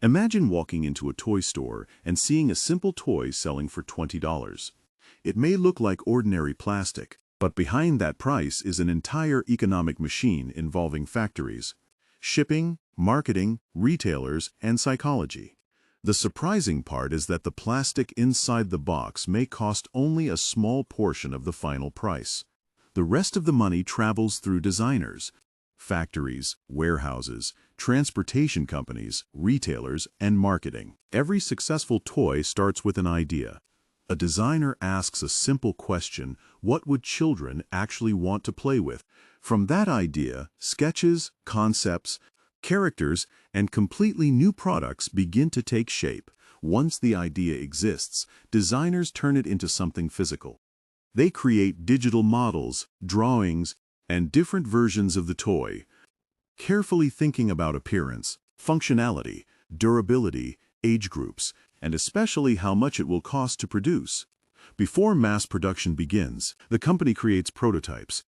Imagine walking into a toy store and seeing a simple toy selling for $20. It may look like ordinary plastic, but behind that price is an entire economic machine involving factories, shipping, marketing, retailers, and psychology. The surprising part is that the plastic inside the box may cost only a small portion of the final price. The rest of the money travels through designers, factories, warehouses, transportation companies, retailers, and marketing. Every successful toy starts with an idea. A designer asks a simple question: what would children actually want to play with? From that idea, sketches, concepts, characters, and completely new products begin to take shape. Once the idea exists, designers turn it into something physical. They create digital models, drawings, and different versions of the toy, carefully thinking about appearance, functionality, durability, age groups, and especially how much it will cost to produce. Before mass production begins, the company creates prototypes.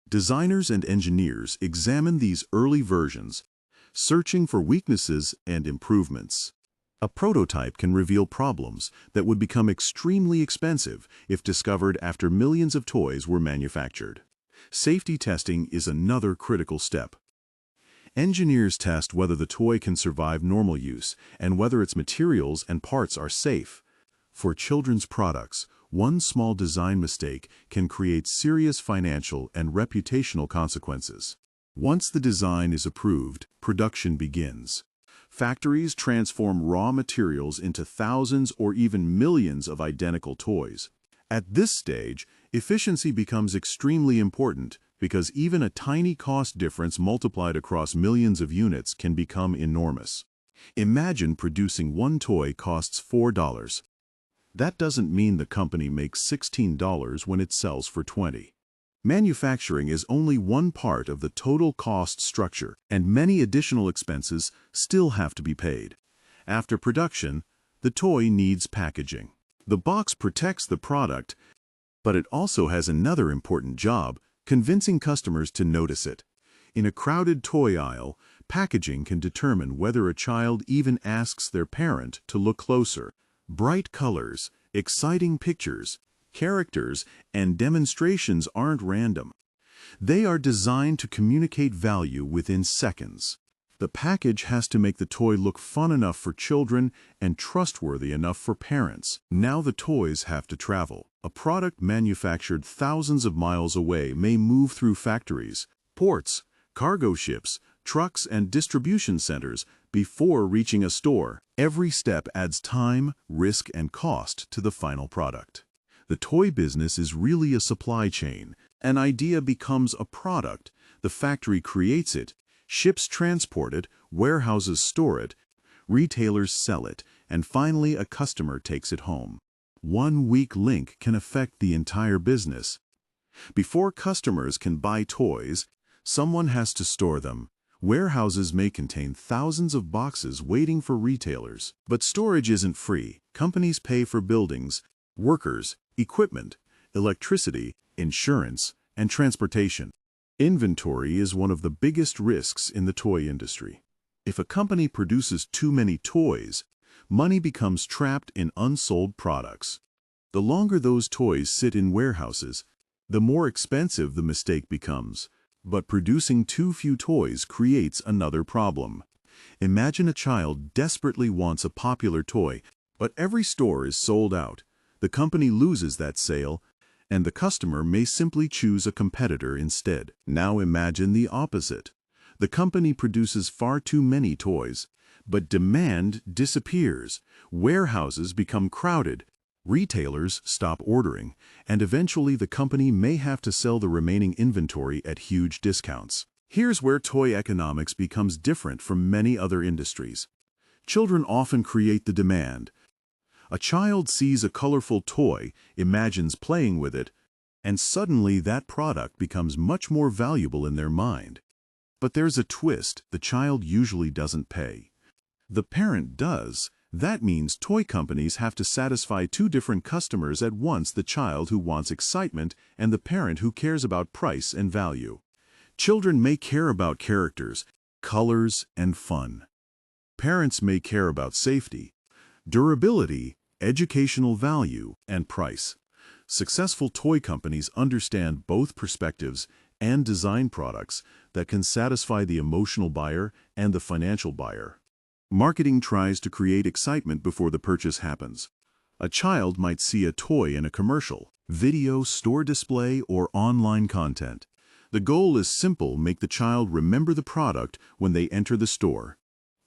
Designers and engineers examine these early versions, searching for weaknesses and improvements. A prototype can reveal problems that would become extremely expensive if discovered after millions of toys were manufactured. Safety testing is another critical step. Engineers test whether the toy can survive normal use and whether its materials and parts are safe. For children's products, one small design mistake can create serious financial and reputational consequences. Once the design is approved, production begins. Factories transform raw materials into thousands or even millions of identical toys. At this stage, efficiency becomes extremely important because even a tiny cost difference multiplied across millions of units can become enormous. Imagine producing one toy costs $4. That doesn't mean the company makes $16 when it sells for $20. Manufacturing is only one part of the total cost structure, and many additional expenses still have to be paid. After production, the toy needs packaging. The box protects the product, but it also has another important job: convincing customers to notice it. In a crowded toy aisle, packaging can determine whether a child even asks their parent to look closer. Bright colors, exciting pictures, characters, and demonstrations aren't random. They are designed to communicate value within seconds. The package has to make the toy look fun enough for children and trustworthy enough for parents. Now the toys have to travel. A product manufactured thousands of miles away may move through factories, ports, cargo ships, trucks, and distribution centers before reaching a store. Every step adds time, risk, and cost to the final product. The toy business is really a supply chain. An idea becomes a product. The factory creates it, ships transport it, warehouses store it, retailers sell it, and finally a customer takes it home. One weak link can affect the entire business. Before customers can buy toys, someone has to store them. Warehouses may contain thousands of boxes waiting for retailers. But storage isn't free. Companies pay for buildings, workers, equipment, electricity, insurance, and transportation. Inventory is one of the biggest risks in the toy industry. If a company produces too many toys, money becomes trapped in unsold products. The longer those toys sit in warehouses, the more expensive the mistake becomes. But producing too few toys creates another problem. Imagine a child desperately wants a popular toy, but every store is sold out. The company loses that sale, and the customer may simply choose a competitor instead. Now imagine the opposite. The company produces far too many toys, but demand disappears. Warehouses become crowded, retailers stop ordering, and eventually the company may have to sell the remaining inventory at huge discounts. Here's where toy economics becomes different from many other industries. Children often create the demand. A child sees a colorful toy, imagines playing with it, and suddenly that product becomes much more valuable in their mind. But there's a twist: the child usually doesn't pay. The parent does. That means toy companies have to satisfy two different customers at once: the child who wants excitement and the parent who cares about price and value. Children may care about characters, colors, and fun. Parents may care about safety, durability, educational value, and price. Successful toy companies understand both perspectives and design products that can satisfy the emotional buyer and the financial buyer. Marketing tries to create excitement before the purchase happens. A child might see a toy in a commercial, video, store display, or online content. The goal is simple: make the child remember the product when they enter the store.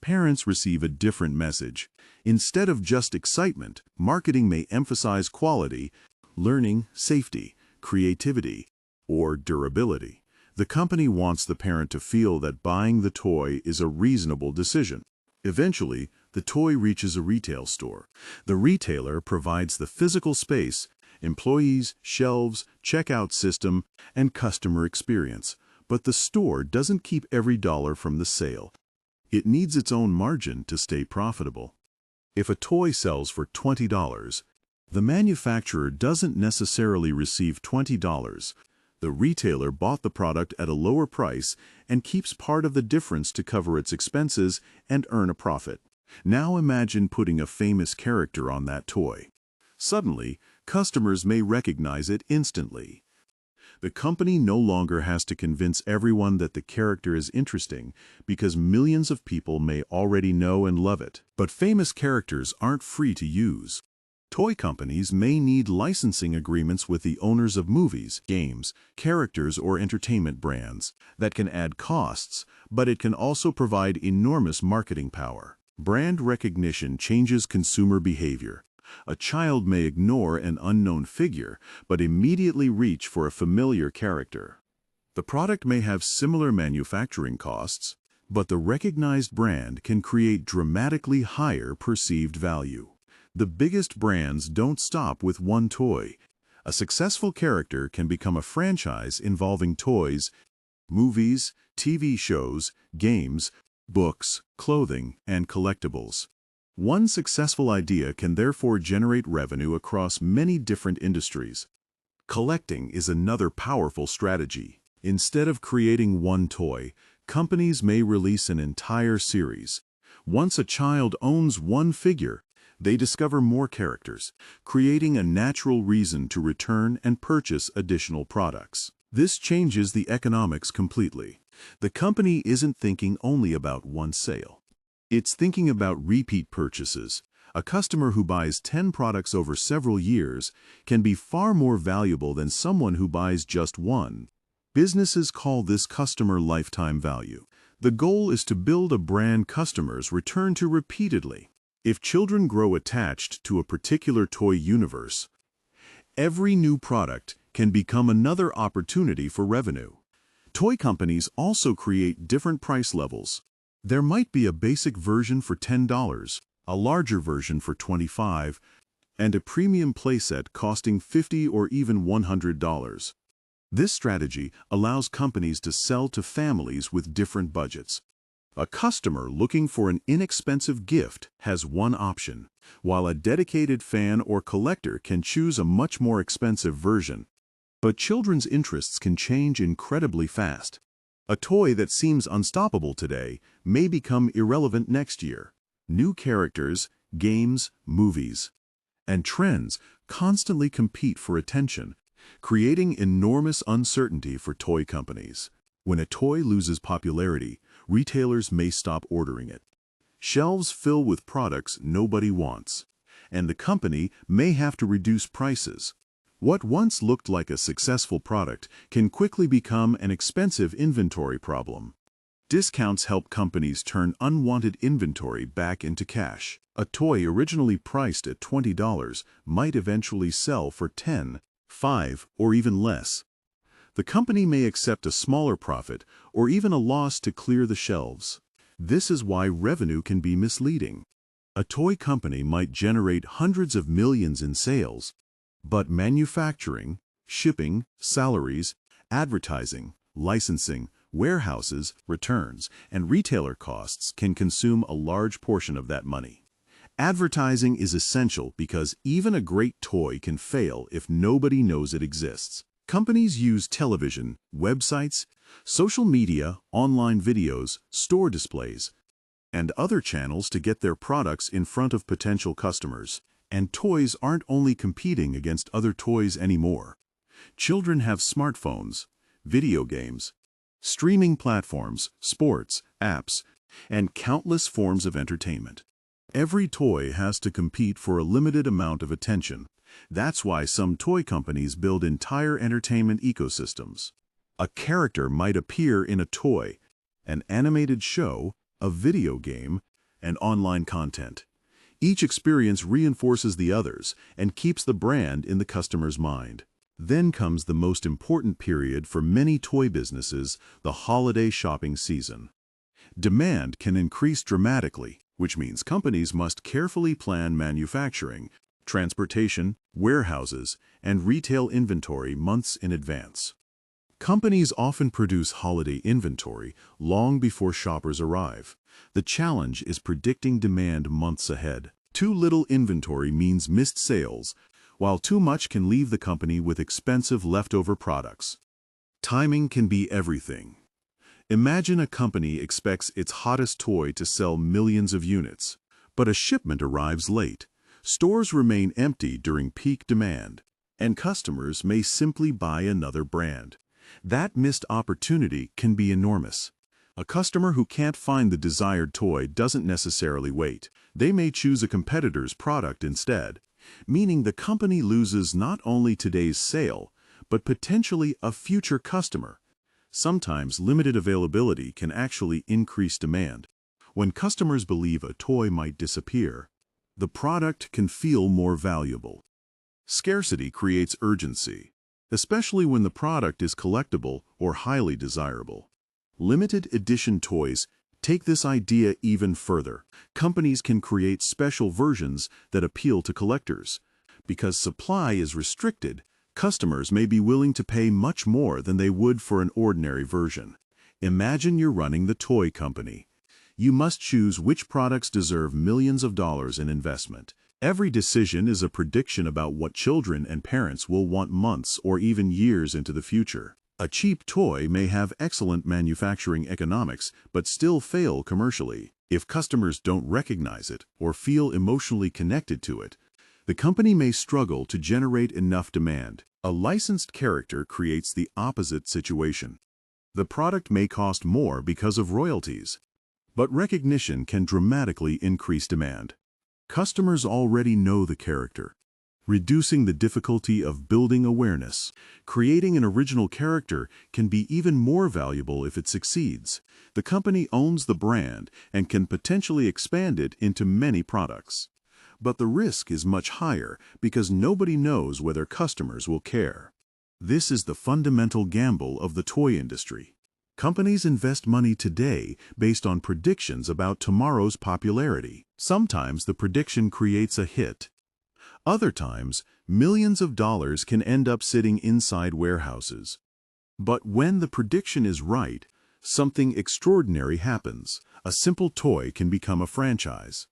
Parents receive a different message. Instead of just excitement, marketing may emphasize quality, learning, safety, creativity, or durability. The company wants the parent to feel that buying the toy is a reasonable decision. Eventually, the toy reaches a retail store. The retailer provides the physical space, employees, shelves, checkout system, and customer experience. But the store doesn't keep every dollar from the sale. It needs its own margin to stay profitable. If a toy sells for $20, the manufacturer doesn't necessarily receive $20. The retailer bought the product at a lower price and keeps part of the difference to cover its expenses and earn a profit. Now imagine putting a famous character on that toy. Suddenly, customers may recognize it instantly. The company no longer has to convince everyone that the character is interesting because millions of people may already know and love it. But famous characters aren't free to use. Toy companies may need licensing agreements with the owners of movies, games, characters, or entertainment brands. That can add costs, but it can also provide enormous marketing power. Brand recognition changes consumer behavior. A child may ignore an unknown figure, but immediately reach for a familiar character. The product may have similar manufacturing costs, but the recognized brand can create dramatically higher perceived value. The biggest brands don't stop with one toy. A successful character can become a franchise involving toys, movies, TV shows, games, books, clothing, and collectibles. One successful idea can therefore generate revenue across many different industries. Collecting is another powerful strategy. Instead of creating one toy, companies may release an entire series. Once a child owns one figure, they discover more characters, creating a natural reason to return and purchase additional products. This changes the economics completely. The company isn't thinking only about one sale. It's thinking about repeat purchases. A customer who buys 10 products over several years can be far more valuable than someone who buys just one. Businesses call this customer lifetime value. The goal is to build a brand customers return to repeatedly. If children grow attached to a particular toy universe, every new product can become another opportunity for revenue. Toy companies also create different price levels. There might be a basic version for $10, a larger version for $25, and a premium playset costing $50 or even $100. This strategy allows companies to sell to families with different budgets. A customer looking for an inexpensive gift has one option, while a dedicated fan or collector can choose a much more expensive version. But children's interests can change incredibly fast. A toy that seems unstoppable today may become irrelevant next year. New characters, games, movies, and trends constantly compete for attention, creating enormous uncertainty for toy companies. When a toy loses popularity, retailers may stop ordering it. Shelves fill with products nobody wants, and the company may have to reduce prices. What once looked like a successful product can quickly become an expensive inventory problem. Discounts help companies turn unwanted inventory back into cash. A toy originally priced at $20 might eventually sell for $10, $5, or even less. The company may accept a smaller profit or even a loss to clear the shelves. This is why revenue can be misleading. A toy company might generate hundreds of millions in sales, but manufacturing, shipping, salaries, advertising, licensing, warehouses, returns, and retailer costs can consume a large portion of that money. Advertising is essential because even a great toy can fail if nobody knows it exists. Companies use television, websites, social media, online videos, store displays, and other channels to get their products in front of potential customers. And toys aren't only competing against other toys anymore. Children have smartphones, video games, streaming platforms, sports, apps, and countless forms of entertainment. Every toy has to compete for a limited amount of attention. That's why some toy companies build entire entertainment ecosystems. A character might appear in a toy, an animated show, a video game, and online content. Each experience reinforces the others and keeps the brand in the customer's mind. Then comes the most important period for many toy businesses, the holiday shopping season. Demand can increase dramatically, which means companies must carefully plan manufacturing, transportation, warehouses, and retail inventory months in advance. Companies often produce holiday inventory long before shoppers arrive. The challenge is predicting demand months ahead. Too little inventory means missed sales, while too much can leave the company with expensive leftover products. Timing can be everything. Imagine a company expects its hottest toy to sell millions of units, but a shipment arrives late. Stores remain empty during peak demand, and customers may simply buy another brand. That missed opportunity can be enormous. A customer who can't find the desired toy doesn't necessarily wait. They may choose a competitor's product instead, meaning the company loses not only today's sale, but potentially a future customer. Sometimes limited availability can actually increase demand. When customers believe a toy might disappear, the product can feel more valuable. Scarcity creates urgency, especially when the product is collectible or highly desirable. Limited edition toys take this idea even further. Companies can create special versions that appeal to collectors. Because supply is restricted, customers may be willing to pay much more than they would for an ordinary version. Imagine you're running the toy company. You must choose which products deserve millions of dollars in investment. Every decision is a prediction about what children and parents will want months or even years into the future. A cheap toy may have excellent manufacturing economics but still fail commercially. If customers don't recognize it or feel emotionally connected to it, the company may struggle to generate enough demand. A licensed character creates the opposite situation. The product may cost more because of royalties, but recognition can dramatically increase demand. Customers already know the character, reducing the difficulty of building awareness. Creating an original character can be even more valuable if it succeeds. The company owns the brand and can potentially expand it into many products. But the risk is much higher because nobody knows whether customers will care. This is the fundamental gamble of the toy industry. Companies invest money today based on predictions about tomorrow's popularity. Sometimes the prediction creates a hit. Other times, millions of dollars can end up sitting inside warehouses. But when the prediction is right, something extraordinary happens. A simple toy can become a franchise.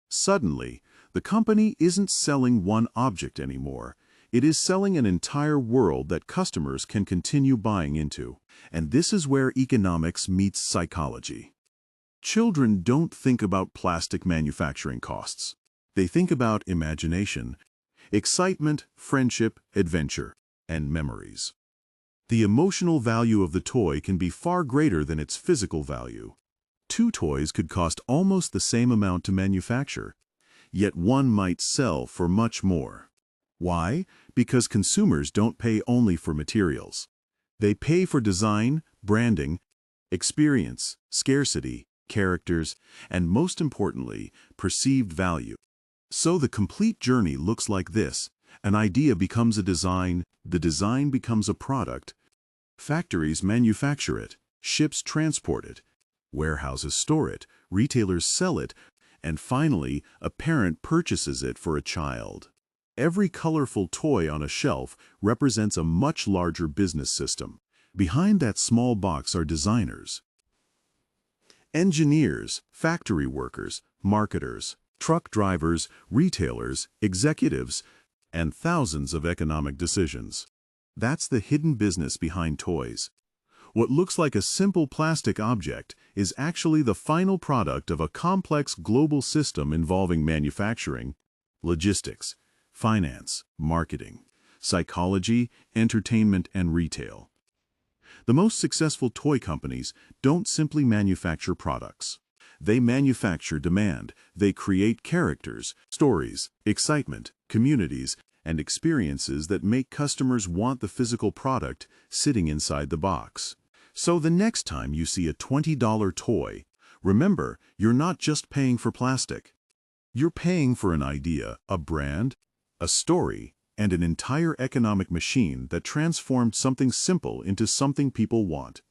Suddenly, the company isn't selling one object anymore. It is selling an entire world that customers can continue buying into. And this is where economics meets psychology. Children don't think about plastic manufacturing costs. They think about imagination, excitement, friendship, adventure, and memories. The emotional value of the toy can be far greater than its physical value. Two toys could cost almost the same amount to manufacture, yet one might sell for much more. Why? Because consumers don't pay only for materials. They pay for design, branding, experience, scarcity, characters, and most importantly, perceived value. So the complete journey looks like this. An idea becomes a design, the design becomes a product. Factories manufacture it, ships transport it, warehouses store it, retailers sell it, and finally, a parent purchases it for a child. Every colorful toy on a shelf represents a much larger business system. Behind that small box are designers, engineers, factory workers, marketers, truck drivers, retailers, executives, and thousands of economic decisions. That's the hidden business behind toys. What looks like a simple plastic object is actually the final product of a complex global system involving manufacturing, logistics, finance, marketing, psychology, entertainment, and retail. The most successful toy companies don't simply manufacture products. They manufacture demand. They create characters, stories, excitement, communities, and experiences that make customers want the physical product sitting inside the box. So the next time you see a $20 toy, remember, you're not just paying for plastic. You're paying for an idea, a brand, a story, and an entire economic machine that transformed something simple into something people want.